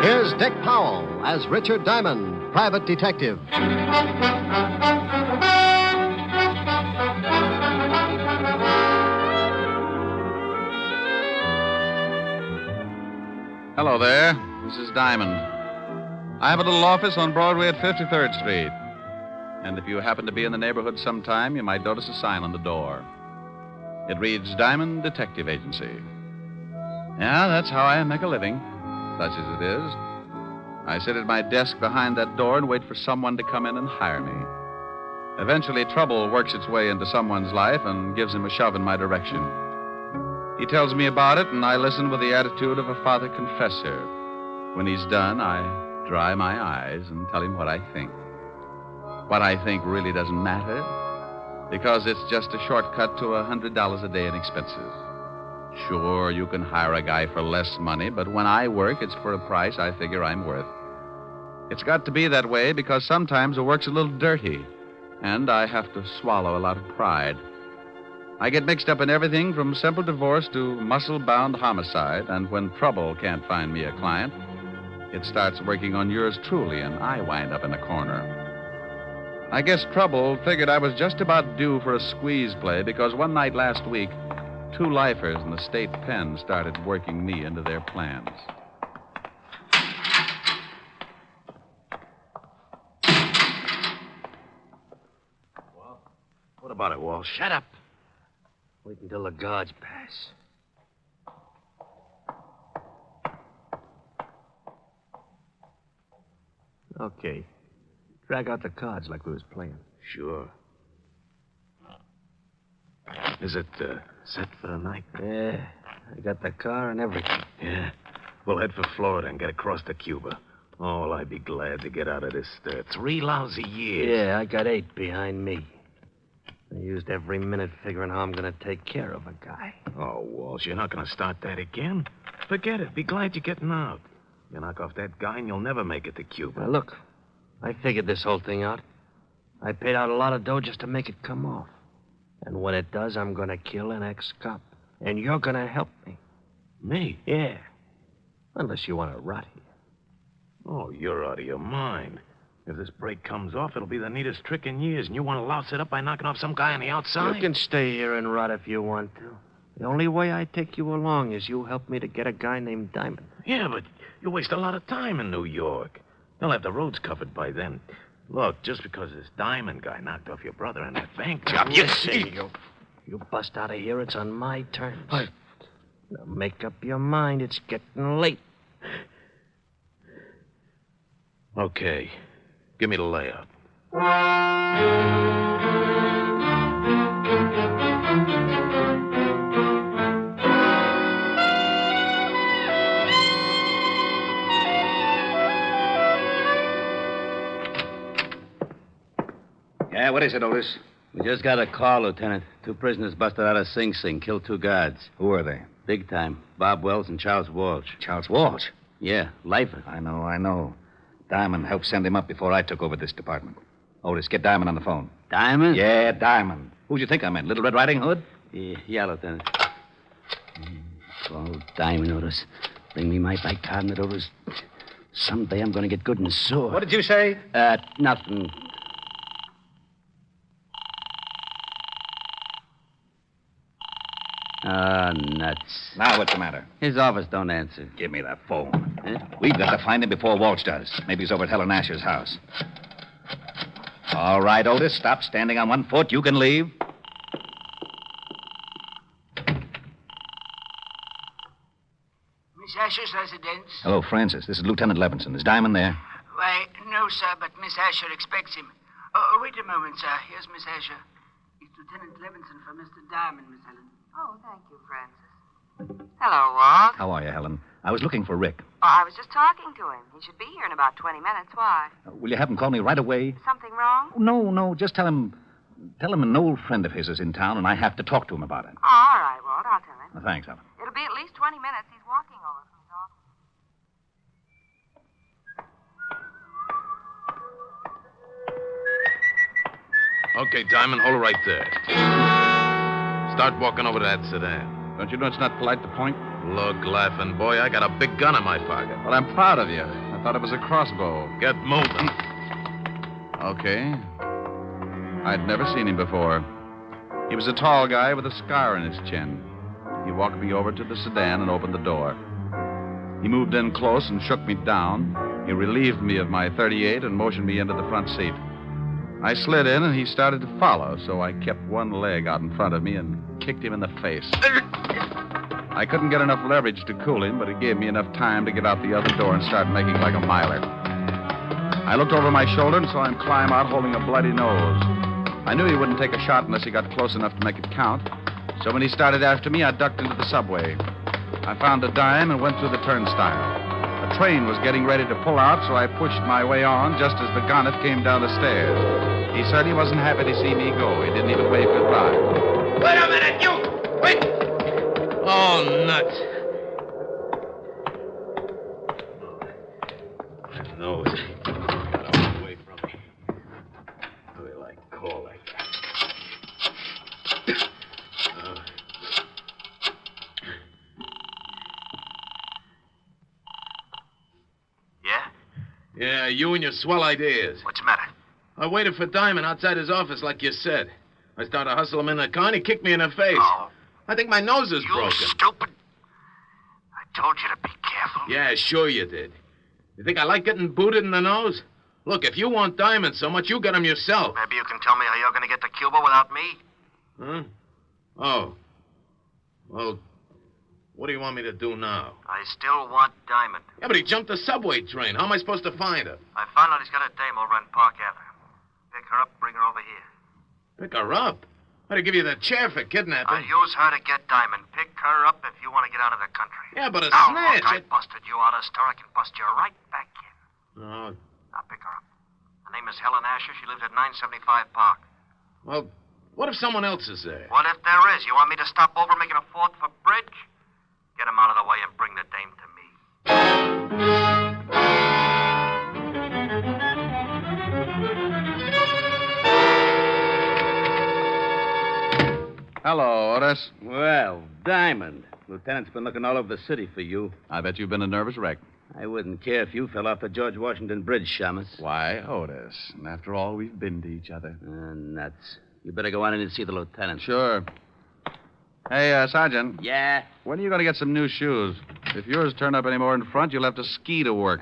Here's Dick Powell as Richard Diamond, private detective. Hello there. This is Diamond. I have a little office on Broadway at 53rd Street. And if you happen to be in the neighborhood sometime, you might notice a sign on the door. It reads Diamond Detective Agency. Yeah, that's how I make a living, such as it is. I sit at my desk behind that door and wait for someone to come in and hire me. Eventually, trouble works its way into someone's life and gives him a shove in my direction. He tells me about it, and I listen with the attitude of a father confessor. When he's done, I dry my eyes and tell him what I think. What I think really doesn't matter, because it's just a shortcut to $100 a day in expenses. Sure, you can hire a guy for less money, but when I work, it's for a price I figure I'm worth. It's got to be that way because sometimes the work's a little dirty, and I have to swallow a lot of pride. I get mixed up in everything from simple divorce to muscle-bound homicide, and when trouble can't find me a client, it starts working on yours truly, and I wind up in a corner. I guess trouble figured I was just about due for a squeeze play because one night last week, 2 lifers in the state pen started working me into their plans. Well, what about it, Walsh? Shut up. Wait until the guards pass. Okay. Drag out the cards like we was playing. Sure. Is it set for the night? Yeah. I got the car and everything. Yeah. We'll head for Florida and get across to Cuba. Oh, well, I'd be glad to get out of this 3 lousy years. Yeah, I got 8 behind me. I used every minute figuring how I'm going to take care of a guy. Oh, Walsh, you're not going to start that again? Forget it. Be glad you're getting out. You knock off that guy and you'll never make it to Cuba. Now, look, I figured this whole thing out. I paid out a lot of dough just to make it come off. And when it does, I'm going to kill an ex-cop. And you're going to help me. Me? Yeah. Unless you want to rot here. Oh, you're out of your mind. If this break comes off, it'll be the neatest trick in years, and you want to louse it up by knocking off some guy on the outside? You can stay here and rot if you want to. The only way I take you along is you help me to get a guy named Diamond. Yeah, but you waste a lot of time in New York. They'll have the roads covered by then. Look, just because this Diamond guy knocked off your brother on that bank job, you see. You bust out of here, it's on my terms. Now make up your mind, it's getting late. Okay. Give me the layout. Yeah, what is it, Otis? We just got a call, Lieutenant. 2 prisoners busted out of Sing Sing, killed 2 guards. Who are they? Big time. Bob Wells and Charles Walsh. Charles Walsh? Yeah, lifer. I know. Diamond helped send him up before I took over this department. Otis, get Diamond on the phone. Diamond? Yeah, Diamond. Who'd you think I meant? Little Red Riding Hood? Yeah, Lieutenant. Oh, Diamond, Otis. Bring me my bicarbonate, Otis. Someday I'm going to get good and sore. What did you say? Nothing. Nuts. Now what's the matter? His office don't answer. Give me that phone. We've got to find him before Walsh does. Maybe he's over at Helen Asher's house. All right, Otis, stop standing on one foot. You can leave. Miss Asher's residence? Hello, Francis. This is Lieutenant Levinson. Is Diamond there? Why, no, sir, but Miss Asher expects him. Oh, wait a moment, sir. Here's Miss Asher. It's Lieutenant Levinson for Mr. Diamond, Miss Helen. Oh, thank you, Francis. Hello, Walt. How are you, Helen? I was looking for Rick. Oh, I was just talking to him. He should be here in about 20 minutes. Why? Will you have him call me right away? Something wrong? No. Just tell him Tell him an old friend of his is in town, and I have to talk to him about it. Oh, all right, Walt. I'll tell him. Thanks, Helen. It'll be at least 20 minutes. He's walking over from his office. Okay, Diamond, hold it right there. Start walking over to that sedan. Don't you know it's not polite to point? Look, laughing boy, I got a big gun in my pocket. Well, I'm proud of you. I thought it was a crossbow. Get moving. Okay. I'd never seen him before. He was a tall guy with a scar in his chin. He walked me over to the sedan and opened the door. He moved in close and shook me down. He relieved me of my .38 and motioned me into the front seat. I slid in, and he started to follow, so I kept one leg out in front of me and kicked him in the face. I couldn't get enough leverage to cool him, but it gave me enough time to get out the other door and start making like a miler. I looked over my shoulder and saw him climb out holding a bloody nose. I knew he wouldn't take a shot unless he got close enough to make it count, so when he started after me, I ducked into the subway. I found a dime and went through the turnstile. A train was getting ready to pull out, so I pushed my way on just as the gonnet came down the stairs. He certainly wasn't happy to see me go. He didn't even wave goodbye. Wait a minute, you! Wait! Oh, nuts. That nose got away from me. How do I call that guy? Yeah, you and your swell ideas. What's the matter? I waited for Diamond outside his office like you said. I started to hustle him in the car and he kicked me in the face. Oh. I think my nose is You broken. stupid. I told you to be careful. Yeah, sure you did. You think I like getting booted in the nose? Look, if you want Diamond so much, you get him yourself. Maybe you can tell me how you're going to get to Cuba without me? Huh? Oh. Well, what do you want me to do now? I still want Diamond. Yeah, but he jumped the subway train. How am I supposed to find her? I found out he's got a dame over on Park Avenue. Pick her up, bring her over here. Pick her up? I'd give you the chair for kidnapping. I'll use her to get Diamond. Pick her up if you want to get out of the country. Yeah, but a Now, snitch. look, I busted you out of the store. I can bust you right back in. Oh, Now, pick her up. Her name is Helen Asher. She lives at 975 Park. well, what if someone else is there? What if there is? You want me to stop over making a fourth for Bridge? Get him out of the way and bring the dame to me. Hello, Otis. Well, Diamond. Lieutenant's been looking all over the city for you. I bet you've been a nervous wreck. I wouldn't care if you fell off the George Washington Bridge, Shamus. Why, Otis? And after all, we've been to each other. Nuts. You better go on in and see the lieutenant. Sure. Hey, Sergeant. Yeah? When are you going to get some new shoes? If yours turn up any more in front, you'll have to ski to work.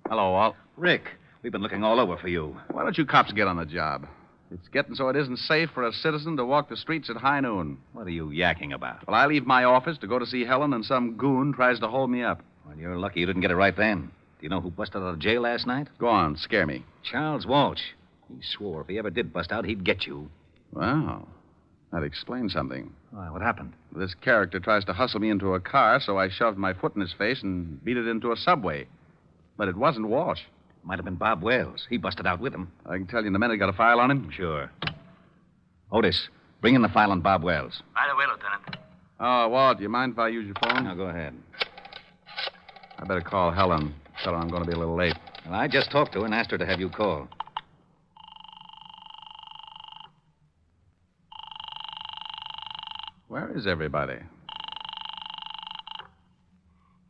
Hello, Walt. Rick, we've been looking all over for you. Why don't you cops get on the job? It's getting so it isn't safe for a citizen to walk the streets at high noon. What are you yakking about? Well, I leave my office to go to see Helen, and some goon tries to hold me up. Well, you're lucky you didn't get it right then. Do you know who busted out of jail last night? Go on, scare me. Charles Walsh. He swore if he ever did bust out, he'd get you. Wow. That explains something. Why, what happened? This character tries to hustle me into a car, so I shoved my foot in his face and beat it into a subway. But it wasn't Walsh. Might have been Bob Wells. He busted out with him. I can tell you in a minute. Got a file on him? Sure. Otis, bring in the file on Bob Wells. Right away, Lieutenant. Oh, Walt, do you mind if I use your phone? Now, go ahead. I better call Helen. Tell her I'm going to be a little late. Well, I just talked to her and asked her to have you call. Where is everybody?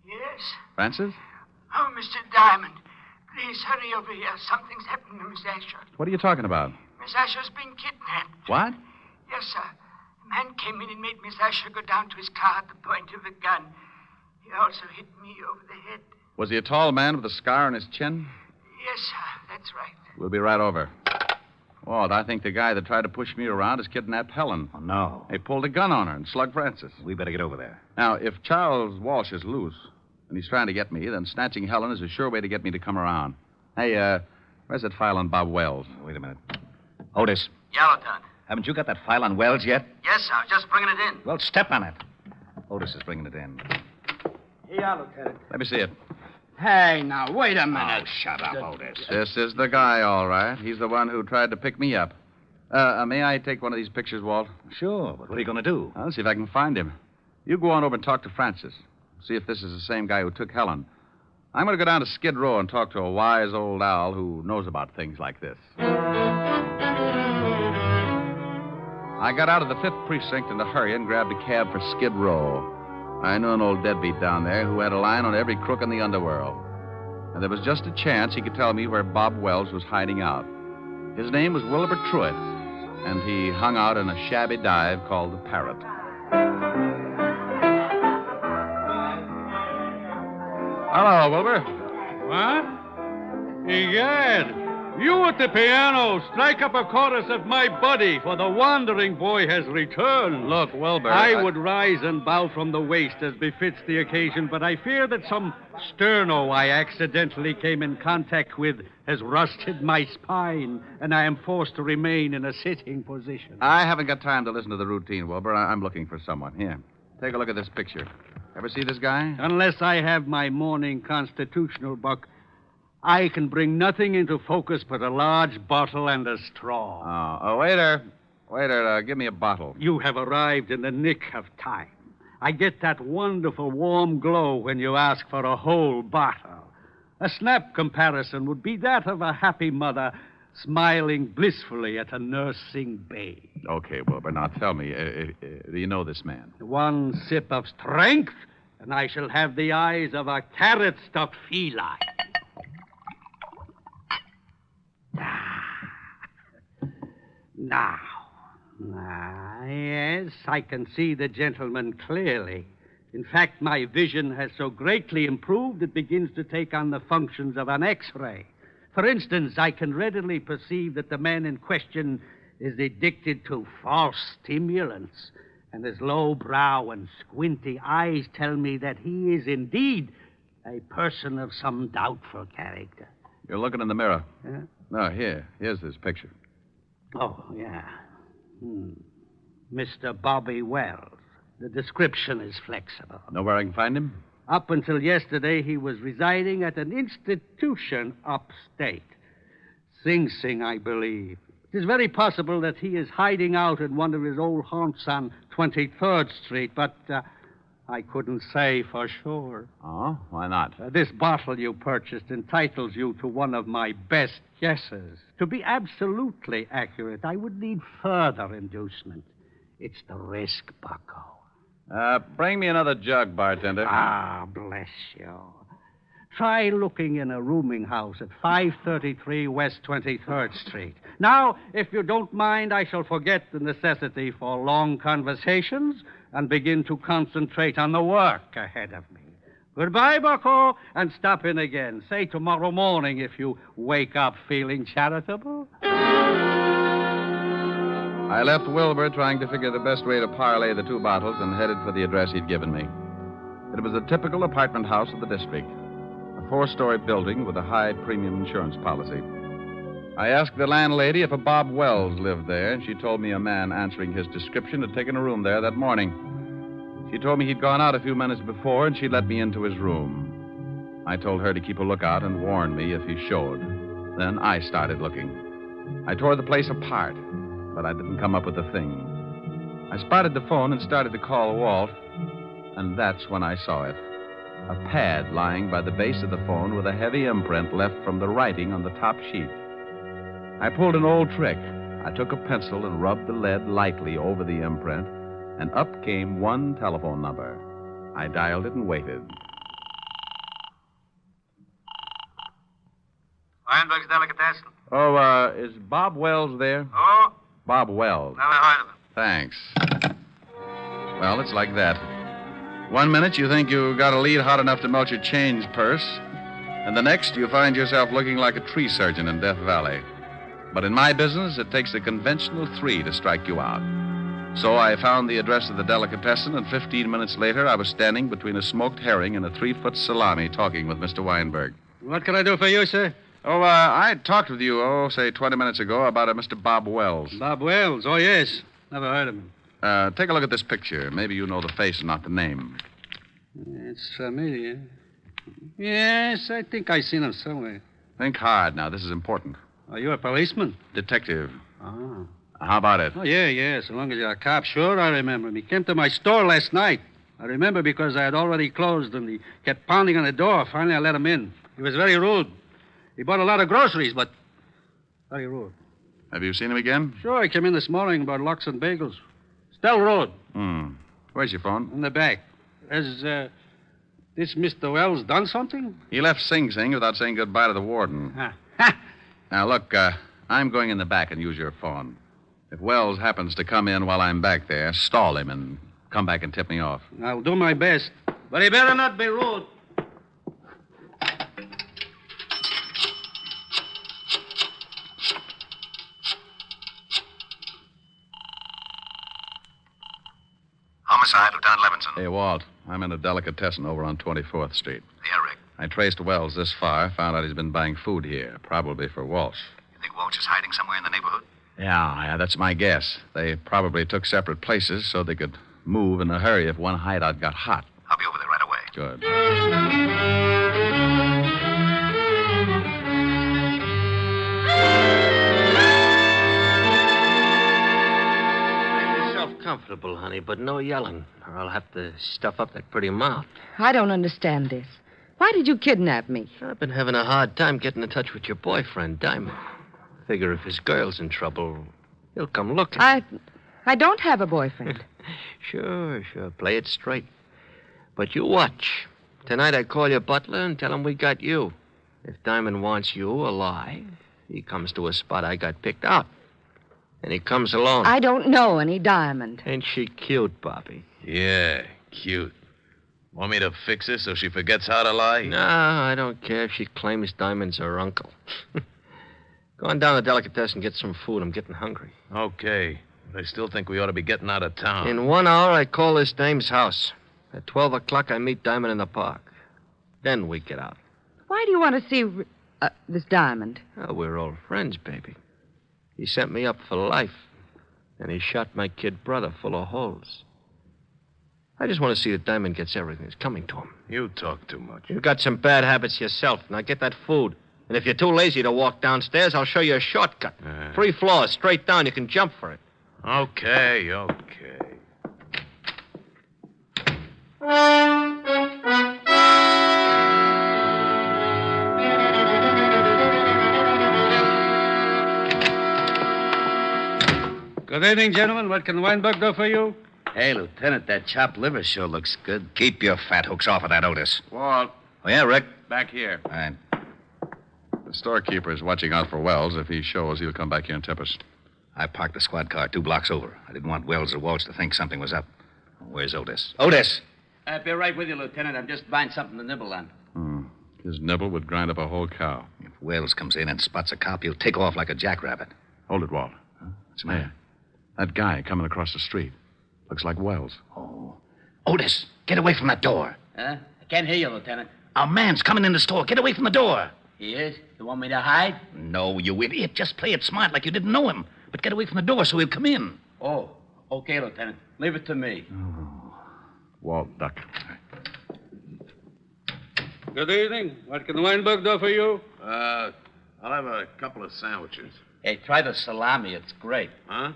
Yes? Francis? Oh, Mr. Diamond. Please hurry over here. Something's happened to Miss Asher. What are you talking about? Miss Asher's been kidnapped. What? Yes, sir. A man came in and made Miss Asher go down to his car at the point of a gun. He also hit me over the head. Was he a tall man with a scar on his chin? Yes, sir. That's right. We'll be right over. Walt, I think the guy that tried to push me around has kidnapped Helen. Oh, no. They pulled a gun on her and slugged Francis. We better get over there. Now, if Charles Walsh is loose and he's trying to get me, then snatching Helen is a sure way to get me to come around. Hey, where's that file on Bob Wells? Wait a minute. Otis, Yeah, Lieutenant. haven't you got that file on Wells yet? Yes, sir. Just bringing it in. Well, step on it. Otis is bringing it in. Yeah, Lieutenant. Let me see it. Hey, now, wait a Oh, minute. shut up, Otis. This is the guy, all right. He's the one who tried to pick me up. May I take one of these pictures, Walt? Sure, but what are you going to do? I'll see if I can find him. You go on over and talk to Francis. See if this is the same guy who took Helen. I'm going to go down to Skid Row and talk to a wise old owl who knows about things like this. I got out of the 5th Precinct in a hurry and grabbed a cab for Skid Row. I knew an old deadbeat down there who had a line on every crook in the underworld. And there was just a chance he could tell me where Bob Wells was hiding out. His name was Wilbur Truitt, and he hung out in a shabby dive called the Parrot. Hello, Wilbur. What? Egad, you at the piano, strike up a chorus of My Buddy, for the wandering boy has returned. Look, Wilbur. I would rise and bow from the waist as befits the occasion, but I fear that some sterno I accidentally came in contact with has rusted my spine, and I am forced to remain in a sitting position. I haven't got time to listen to the routine, Wilbur. I'm looking for someone. Here, take a look at this picture. Ever see this guy? Unless I have my morning constitutional, Buck, I can bring nothing into focus but a large bottle and a straw. Oh, waiter. Waiter, give me a bottle. You have arrived in the nick of time. I get that wonderful warm glow when you ask for a whole bottle. A snap comparison would be that of a happy mother smiling blissfully at a nursing babe. Okay, Wilbur, now tell me, do you know this man? One sip of strength, and I shall have the eyes of a carrot-stuffed feline. Now, yes, I can see the gentleman clearly. In fact, my vision has so greatly improved it begins to take on the functions of an X-ray. For instance, I can readily perceive that the man in question is addicted to false stimulants, and his low brow and squinty eyes tell me that he is indeed a person of some doubtful character. You're looking in the mirror. Huh? No, here's this picture. Oh, yeah. Mr. Bobby Wells. The description is flexible. Know where I can find him? Up until yesterday, he was residing at an institution upstate. Sing Sing, I believe. It is very possible that he is hiding out in one of his old haunts on 23rd Street, but I couldn't say for sure. Oh, why not? This bottle you purchased entitles you to one of my best guesses. To be absolutely accurate, I would need further inducement. It's the risk, bucko. Bring me another jug, bartender. Ah, bless you. Try looking in a rooming house at 533 West 23rd Street. Now, if you don't mind, I shall forget the necessity for long conversations and begin to concentrate on the work ahead of me. Goodbye, bucko, and stop in again. Say tomorrow morning if you wake up feeling charitable. I left Wilbur trying to figure the best way to parlay the two bottles and headed for the address he'd given me. It was a typical apartment house of the district, a 4-story building with a high premium insurance policy. I asked the landlady if a Bob Wells lived there, and she told me a man answering his description had taken a room there that morning. She told me he'd gone out a few minutes before, and she'd let me into his room. I told her to keep a lookout and warn me if he showed. Then I started looking. I tore the place apart, but I didn't come up with a thing. I spotted the phone and started to call Walt, and that's when I saw it. A pad lying by the base of the phone with a heavy imprint left from the writing on the top sheet. I pulled an old trick. I took a pencil and rubbed the lead lightly over the imprint, and up came one telephone number. I dialed it and waited. Weinberg's Delicatessen. Oh, is Bob Wells there? Oh? Bob Wells. Never heard of him. Thanks. Well, it's like that. 1 minute you think you got a lead hot enough to melt your change purse, and the next you find yourself looking like a tree surgeon in Death Valley. But in my business, it takes a conventional 3 to strike you out. So I found the address of the delicatessen, and 15 minutes later, I was standing between a smoked herring and a 3-foot salami talking with Mr. Weinberg. What can I do for you, sir? Oh, I talked with you, say 20 minutes ago about a Mr. Bob Wells. Bob Wells? Oh, yes. Never heard of him. Take a look at this picture. Maybe you know the face and not the name. It's familiar. Yes, I think I've seen him somewhere. Think hard now. This is important. Are you a policeman? Detective. Oh. How about it? Oh, yeah. So long as you're a cop, sure, I remember him. He came to my store last night. I remember because I had already closed, and he kept pounding on the door. Finally, I let him in. He was very rude. He bought a lot of groceries, but very rude. Have you seen him again? Sure, he came in this morning about lox and bagels. Stell Road. Where's your phone? In the back. Has this Mr. Wells done something? He left Sing Sing without saying goodbye to the warden. Now, look, I'm going in the back and use your phone. If Wells happens to come in while I'm back there, stall him and come back and tip me off. I'll do my best. But he better not be rude. Homicide, Lieutenant Levinson. Hey, Walt, I'm in a delicatessen over on 24th Street. Yeah, Rick. I traced Wells this far, found out he's been buying food here, probably for Walsh. You think Walsh is hiding somewhere in the neighborhood? Yeah, that's my guess. They probably took separate places so they could move in a hurry if one hideout got hot. I'll be over there right away. Good. Make yourself comfortable, honey, but no yelling, or I'll have to stuff up that pretty mouth. I don't understand this. Why did you kidnap me? I've been having a hard time getting in touch with your boyfriend, Diamond. Figure if his girl's in trouble, he'll come looking. I don't have a boyfriend. Sure. Play it straight. But you watch. Tonight I call your butler and tell him we got you. If Diamond wants you alive, he comes to a spot I got picked out. And he comes alone. I don't know any Diamond. Ain't she cute, Bobby? Yeah, cute. Want me to fix her so she forgets how to lie? No, I don't care if she claims Diamond's her uncle. Go on down to the delicatessen and get some food. I'm getting hungry. Okay. But I still think we ought to be getting out of town. In 1 hour, I call this dame's house. At 12 o'clock, I meet Diamond in the park. Then we get out. Why do you want to see this Diamond? Oh, we're old friends, baby. He sent me up for life. And he shot my kid brother full of holes. I just want to see that Diamond gets everything that's coming to him. You talk too much. You've got some bad habits yourself. Now get that food. And if you're too lazy to walk downstairs, I'll show you a shortcut. 3 floors, straight down. You can jump for it. Okay. Good evening, gentlemen. What can Weinberg do for you? Hey, Lieutenant, that chopped liver sure looks good. Keep your fat hooks off of that, Otis. Walt, Oh, yeah, Rick? back here. All right. The storekeeper is watching out for Wells. If he shows, he'll come back here and tip us. I parked the squad car 2 blocks over. I didn't want Wells or Walsh to think something was up. Where's Otis? Otis! I'll be right with you, Lieutenant. I'm just buying something to nibble on. His nibble would grind up a whole cow. If Wells comes in and spots a cop, he'll take off like a jackrabbit. Hold it, Walt. What's the matter? That guy coming across the street. Looks like Wells. Oh. Otis, get away from that door. Huh? I can't hear you, Lieutenant. A man's coming in the store. Get away from the door. He is? You want me to hide? No, you idiot. Just play it smart like you didn't know him. But get away from the door so he'll come in. Oh, okay, Lieutenant. Leave it to me. Walt, duck. Good evening. What can Weinberg do for you? I'll have a couple of sandwiches. Hey, try the salami. It's great. Huh?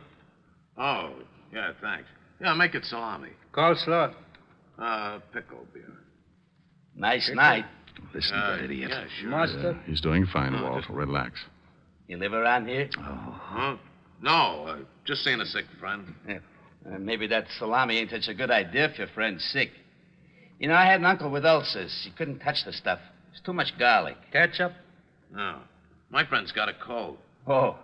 Oh, yeah, thanks. Yeah, make it salami. Coleslaw. Pickle beer. Nice night. Listen, that idiot. Yeah, sure. Mustard. He's doing fine, Walt. Relax. You live around here? Huh? No, just seeing a sick friend. Yeah. Maybe that salami ain't such a good idea if your friend's sick. You know, I had an uncle with ulcers. He couldn't touch the stuff. It's too much garlic. Ketchup. No. My friend's got a cold. Oh,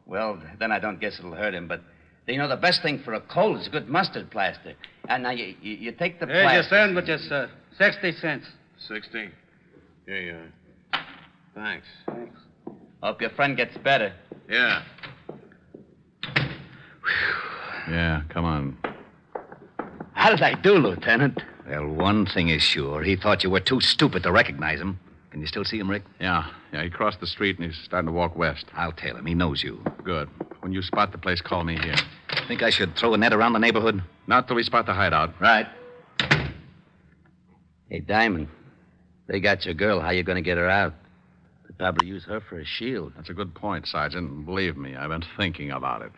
well, then I don't guess it'll hurt him. But, you know, the best thing for a cold is good mustard plaster. And now you take the Here's your plaster. sandwiches, sir. 60 cents. 60? Yeah. Thanks. Hope your friend gets better. Yeah. Yeah, come on. How did I do, Lieutenant? Well, one thing is sure. He thought you were too stupid to recognize him. Can you still see him, Rick? Yeah, he crossed the street and he's starting to walk west. I'll tell him. He knows you. Good. When you spot the place, call me here. Think I should throw a net around the neighborhood? Not till we spot the hideout. Right. Hey, Diamond, they got your girl. How you going to get her out? The probably use her for a shield. That's a good point, Sergeant. Believe me, I've been thinking about it.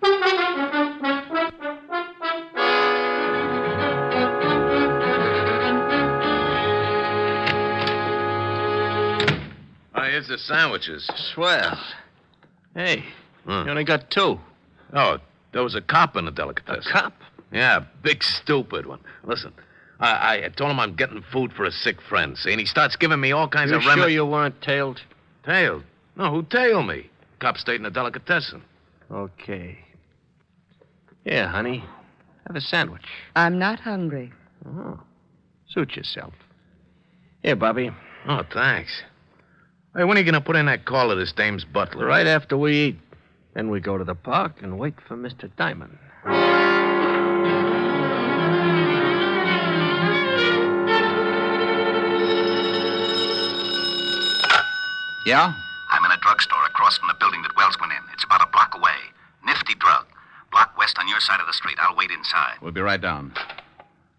Here's the sandwiches. Swell. Hey, you only got 2. Oh, there was a cop in the delicatessen. A cop? Yeah, big stupid one. Listen, I told him I'm getting food for a sick friend, see, and he starts giving me all kinds You of sure you weren't tailed? Tailed? No, who tailed me? Cop stayed in the delicatessen. Okay. Here, honey. Have a sandwich. I'm not hungry. Oh. Suit yourself. Here, Bobby. Oh, thanks. Hey, when are you going to put in that call to this dame's butler? Right after we eat. Then we go to the park and wait for Mr. Diamond. Yeah? I'm in a drugstore across from the building that Wells went in. It's about a block away. Nifty drug. Block west on your side of the street. I'll wait inside. We'll be right down.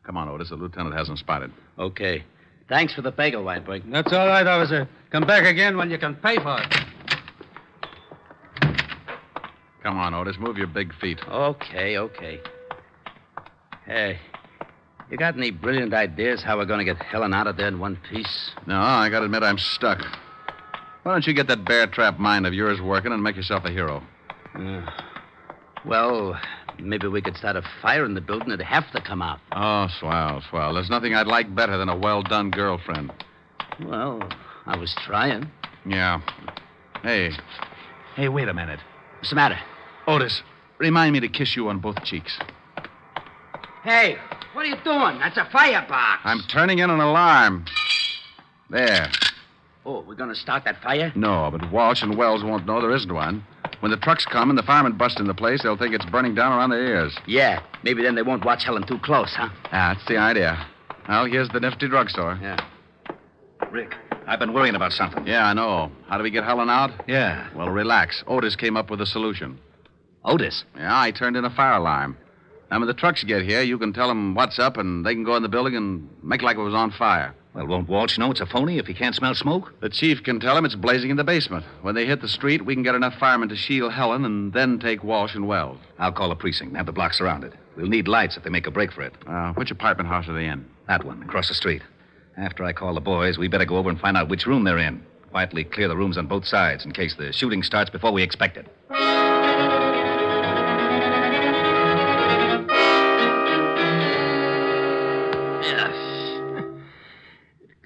Come on, Otis. The lieutenant hasn't spotted. Okay. Thanks for the bagel, Weinberg. That's all right, officer. Come back again when you can pay for it. Come on, Otis. Move your big feet. Okay. Hey, you got any brilliant ideas how we're going to get Helen out of there in one piece? No, I gotta admit I'm stuck. Why don't you get that bear trap mind of yours working and make yourself a hero? Well, maybe we could start a fire in the building. It'd have to come out. Oh, swell. There's nothing I'd like better than a well-done girlfriend. Well, I was trying. Yeah. Hey, wait a minute. What's the matter? Otis, remind me to kiss you on both cheeks. Hey, what are you doing? That's a firebox. I'm turning in an alarm. There. Oh, we're going to start that fire? No, but Walsh and Wells won't know there isn't one. When the trucks come and the firemen bust in the place, they'll think it's burning down around their ears. Yeah, maybe then they won't watch Helen too close, huh? That's the idea. Well, here's the nifty drugstore. Yeah. Rick, I've been worrying about something. Yeah, I know. How do we get Helen out? Yeah. Well, relax. Otis came up with a solution. Otis? Yeah, I turned in a fire alarm. And when the trucks get here, you can tell them what's up, and they can go in the building and make like it was on fire. Well, won't Walsh know it's a phony if he can't smell smoke? The chief can tell him it's blazing in the basement. When they hit the street, we can get enough firemen to shield Helen and then take Walsh and Wells. I'll call the precinct and have the block surrounded. We'll need lights if they make a break for it. Which apartment house are they in? That one, across the street. After I call the boys, we better go over and find out which room they're in. Quietly clear the rooms on both sides in case the shooting starts before we expect it.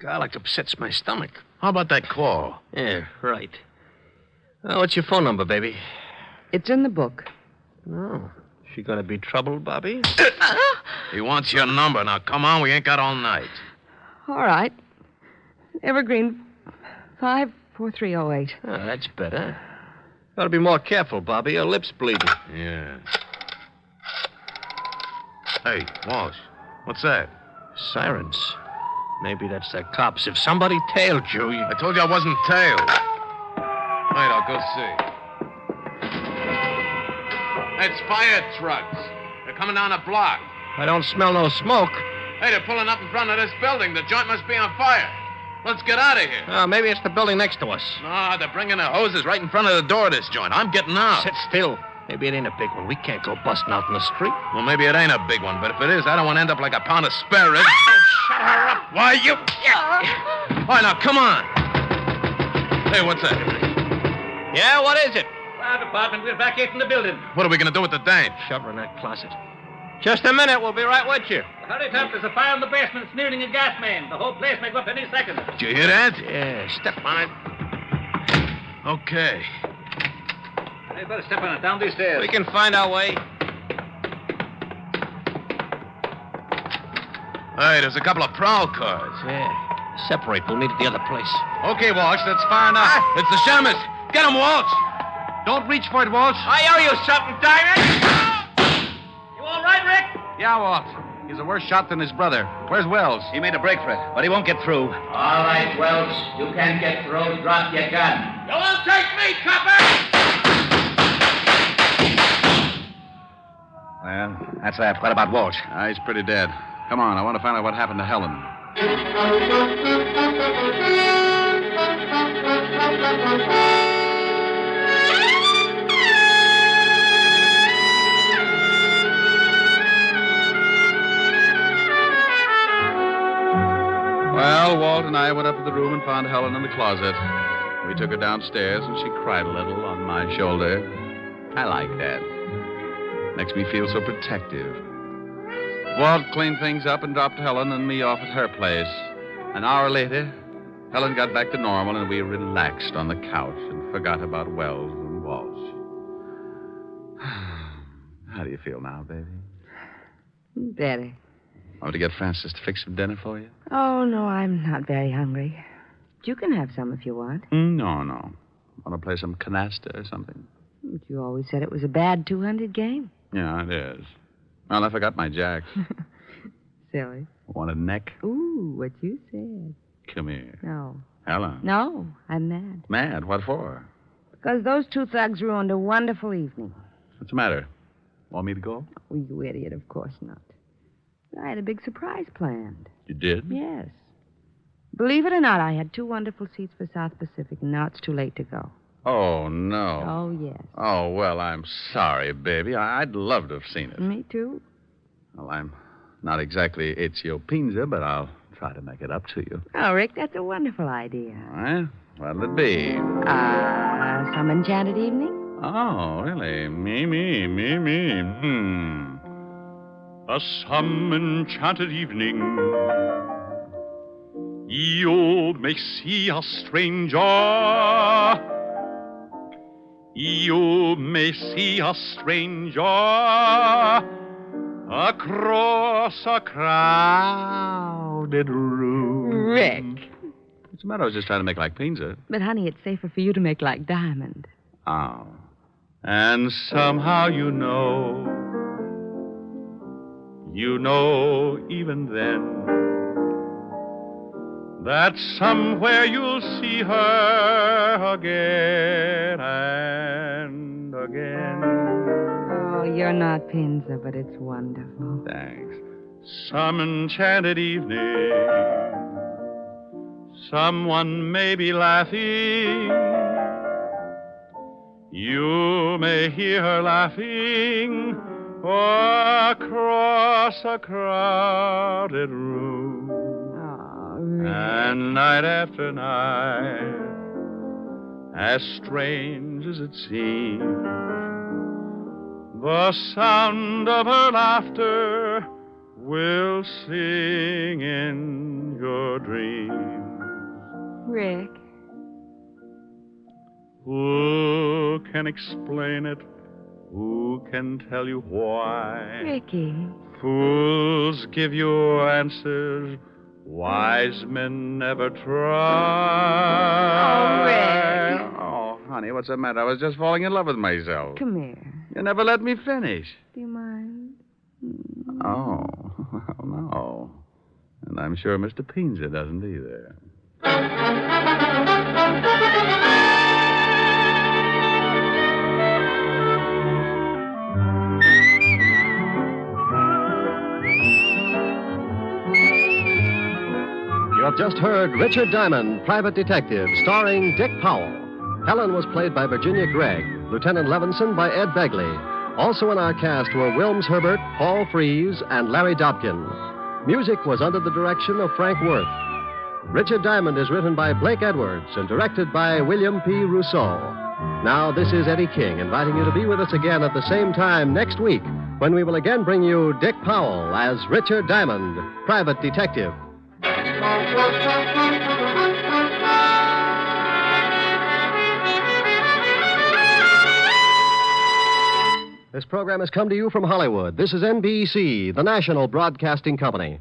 Garlic upsets my stomach. How about that call? Yeah, right. What's your phone number, baby? It's in the book. Oh, she gonna be trouble, Bobby? He wants your number. Now, come on, we ain't got all night. All right. Evergreen 54308. Oh, that's better. Gotta be more careful, Bobby. Your lip's bleeding. Yeah. Hey, Walsh, what's that? Sirens. Maybe that's the cops. If somebody tailed you, I told you I wasn't tailed. Wait, I'll go see. It's fire trucks. They're coming down the block. I don't smell no smoke. Hey, they're pulling up in front of this building. The joint must be on fire. Let's get out of here. Maybe it's the building next to us. No, they're bringing their hoses right in front of the door of this joint. I'm getting out. Sit still. Maybe it ain't a big one. We can't go busting out in the street. Well, maybe it ain't a big one, but if it is, I don't want to end up like a pound of spare ribs. Shut her up. Why, you... All right, now, come on. Hey, what's that? Yeah, what is it? Fire department, we're evacuating the building. What are we going to do with the dame? Shove her in that closet. Just a minute. We'll be right with you. Hurry up. There's a fire in the basement. It's nearing a gas main. The whole place may go up any second. Did you hear that? Yeah, step on it. Okay. Hey, better step on it down these stairs. We can find our way. Hey, there's a couple of prowl cars. Yeah. Separate. We'll meet at the other place. Okay, Walsh, that's far enough. It's the Shamus. Get him, Walsh. Don't reach for it, Walsh. I owe you something, Diamond. You all right, Rick? Yeah, Walsh. He's a worse shot than his brother. Where's Wells? He made a break for it, but he won't get through. All right, Wells. You can't get through. Drop your gun. You won't take me, copper! Well, that's that. What about Walsh? He's pretty dead. Come on, I want to find out what happened to Helen. Well, Walt and I went up to the room and found Helen in the closet. We took her downstairs, and she cried a little on my shoulder. I like that. Makes me feel so protective. Walt cleaned things up and dropped Helen and me off at her place. An hour later, Helen got back to normal, and we relaxed on the couch and forgot about Wells and Walsh. How do you feel now, baby? Better. Want me to get Francis to fix some dinner for you? Oh, no, I'm not very hungry. You can have some if you want. No. Want to play some canasta or something? But you always said it was a bad 200 game. Yeah, it is. Well, I forgot my jack. Silly. Want a neck? Ooh, what you said. Come here. No. Helen. No, I'm mad. Mad? What for? Because those two thugs ruined a wonderful evening. What's the matter? Want me to go? Oh, you idiot, of course not. I had a big surprise planned. You did? Yes. Believe it or not, I had 2 wonderful seats for South Pacific, and now it's too late to go. Oh, no. Oh, yes. Oh, well, I'm sorry, baby. I'd love to have seen it. Me too. Well, I'm not exactly Ezio Pinza, but I'll try to make it up to you. Oh, Rick, that's a wonderful idea. All right. What'll it be? Some enchanted evening? Oh, really? Me. A some enchanted evening. You may see a stranger. You may see a stranger across a crowded room. Rick. What's the matter? I was just trying to make like Pinza. But, honey, it's safer for you to make like Diamond. Oh. And somehow you know even then, that somewhere you'll see her again and again. Oh, you're not Pinza, but it's wonderful. Thanks. Some enchanted evening, someone may be laughing. You may hear her laughing across a crowded room. Oh, Rick. And night after night, as strange as it seems, the sound of her laughter will sing in your dreams. Rick. Who can explain it? Who can tell you why? Ricky. Fools give you answers wise men never try. Oh, Rick. Oh, honey, what's the matter? I was just falling in love with myself. Come here. You never let me finish. Do you mind? Oh, no. And I'm sure Mr. Pinza doesn't either. You have just heard Richard Diamond, Private Detective, starring Dick Powell. Helen was played by Virginia Gregg, Lieutenant Levinson by Ed Begley. Also in our cast were Wilms Herbert, Paul Frees, and Larry Dobkin. Music was under the direction of Frank Worth. Richard Diamond is written by Blake Edwards and directed by William P. Rousseau. Now, this is Eddie King inviting you to be with us again at the same time next week when we will again bring you Dick Powell as Richard Diamond, Private Detective. This program has come to you from Hollywood. This is NBC, the national broadcasting company.